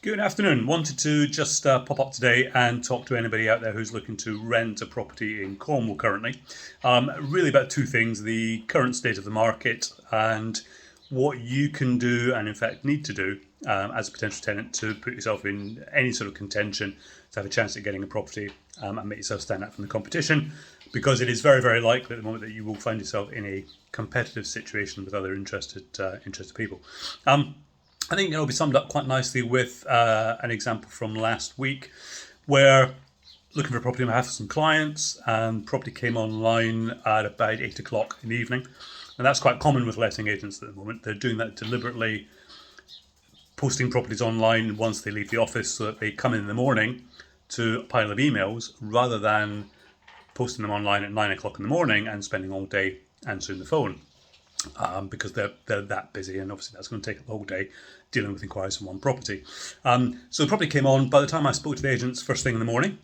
Good afternoon. Wanted to just pop up today and talk to anybody out there who's looking to rent a property in Cornwall currently. Really about two things: the current state of the market and what you can do and in fact need to do as a potential tenant to put yourself in any sort of contention to have a chance at getting a property and make yourself stand out from the competition, because it is very, very likely at the moment that you will find yourself in a competitive situation with other interested people. I think it'll be summed up quite nicely with an example from last week where looking for a property on behalf of some clients, and property came online at about 8 o'clock in the evening. And that's quite common with letting agents at the moment. They're doing that deliberately, posting properties online once they leave the office so that they come in the morning to a pile of emails rather than posting them online at 9 o'clock in the morning and spending all day answering the phone. Because they're that busy, and obviously that's going to take up the whole day dealing with inquiries from one property. So the property came on. By the time I spoke to the agents first thing in the morning,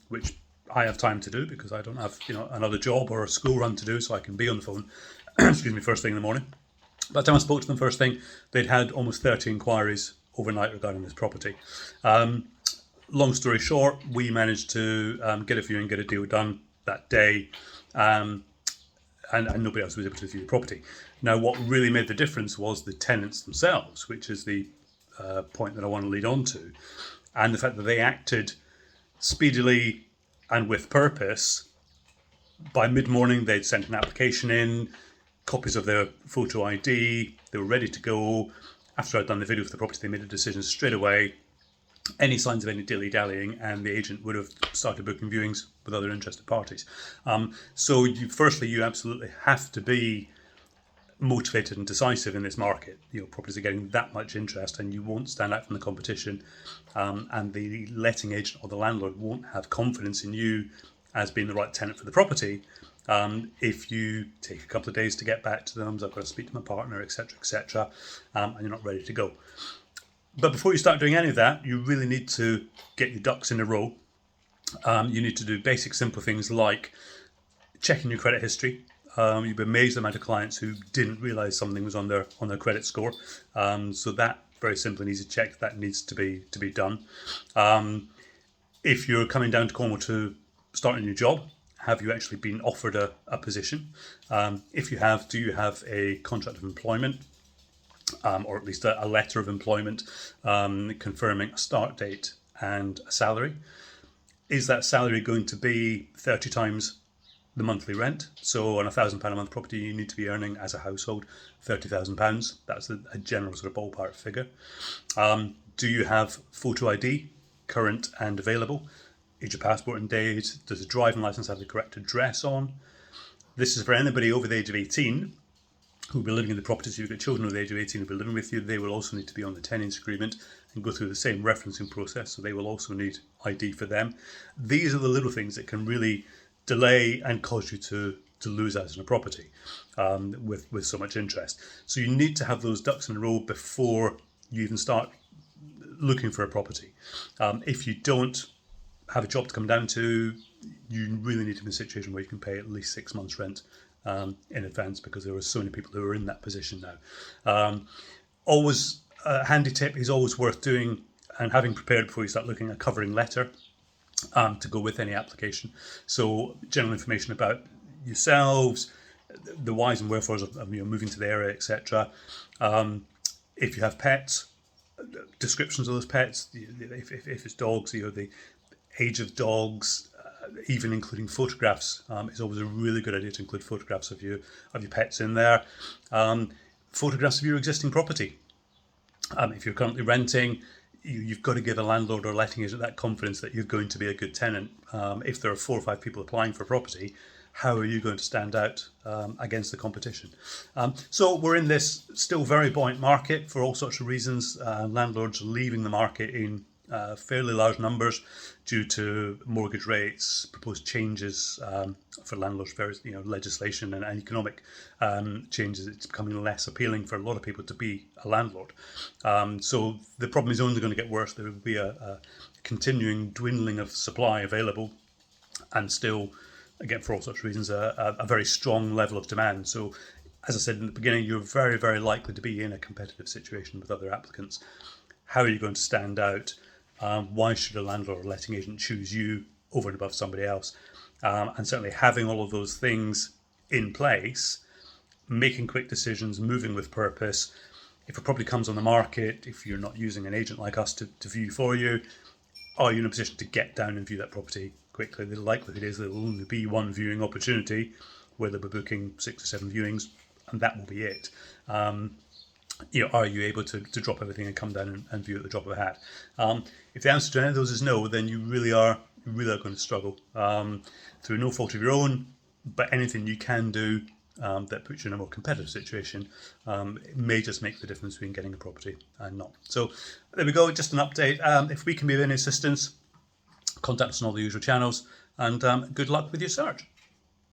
which I have time to do because I don't have another job or a school run to do, so I can be on the phone. Excuse me, first thing in the morning. By the time I spoke to them first thing, they'd had almost 30 inquiries overnight regarding this property. Long story short, we managed to get a viewing, get a deal done that day. And nobody else was able to view the property. Now, what really made the difference was the tenants themselves, which is the point that I want to lead on to, and the fact that they acted speedily and with purpose. By mid-morning, they'd sent an application in, copies of their photo ID, they were ready to go. After I'd done the video for the property, they made a decision straight away. Any signs of any dilly-dallying, and the agent would have started booking viewings with other interested parties. So firstly, you absolutely have to be motivated and decisive in this market. Properties are getting that much interest, and you won't stand out from the competition, and the letting agent or the landlord won't have confidence in you as being the right tenant for the property if you take a couple of days to get back to them. I've got to speak to my partner, etc., and you're not ready to go. But before you start doing any of that, you really need to get your ducks in a row. You need to do basic, simple things like checking your credit history. You'd be amazed at the amount of clients who didn't realise something was on their credit score. So that very simple and easy check that needs to be done. If you're coming down to Cornwall to start a new job, have you actually been offered a position? If you have, do you have a contract of employment? Or at least a letter of employment confirming a start date and a salary. Is that salary going to be 30 times the monthly rent? So on £1,000 a month property, you need to be earning as a household £30,000. That's a general sort of ballpark figure. Do you have photo ID, current and available? Is your passport in date? Does the driving licence have the correct address on? This is for anybody over the age of 18 who'll be living in the property. So you've got children over the age of 18 who'll be living with you. They will also need to be on the tenancy agreement and go through the same referencing process. So they will also need ID for them. These are the little things that can really delay and cause you to lose out on a property with so much interest. So you need to have those ducks in a row before you even start looking for a property. If you don't have a job to come down to, you really need to be in a situation where you can pay at least 6 months rent in advance, because there are so many people who are in that position now. Always a handy tip is always worth doing and having prepared before you start looking, a covering letter to go with any application. So general information about yourselves, the whys and wherefores of moving to the area, etc. If you have pets, descriptions of those pets. If it's dogs, the age of dogs. Even including photographs, it's always a really good idea to include photographs of your pets in there. Photographs of your existing property. If you're currently renting, you've got to give a landlord or letting agent that confidence that you're going to be a good tenant. If there are 4 or 5 people applying for a property, how are you going to stand out against the competition? So we're in this still very buoyant market for all sorts of reasons. Landlords are leaving the market in fairly large numbers due to mortgage rates, proposed changes for landlords, various legislation and economic changes. It's becoming less appealing for a lot of people to be a landlord. So the problem is only going to get worse. There will be a continuing dwindling of supply available, and still, again, for all sorts of reasons, a very strong level of demand. So as I said in the beginning, you're very, very likely to be in a competitive situation with other applicants. How are you going to stand out? Why should a landlord or letting agent choose you over and above somebody else? And certainly having all of those things in place, making quick decisions, moving with purpose. If a property comes on the market, if you're not using an agent like us to view for you, are you in a position to get down and view that property quickly? The likelihood is there will only be one viewing opportunity where they'll be booking 6 or 7 viewings, and that will be it. Are you able to drop everything and come down and view at the drop of a hat? If the answer to any of those is no, then you really are going to struggle through no fault of your own. But anything you can do that puts you in a more competitive situation, it may just make the difference between getting a property and not. So there we go, just an update. If we can be of any assistance, contact us on all the usual channels, and good luck with your search.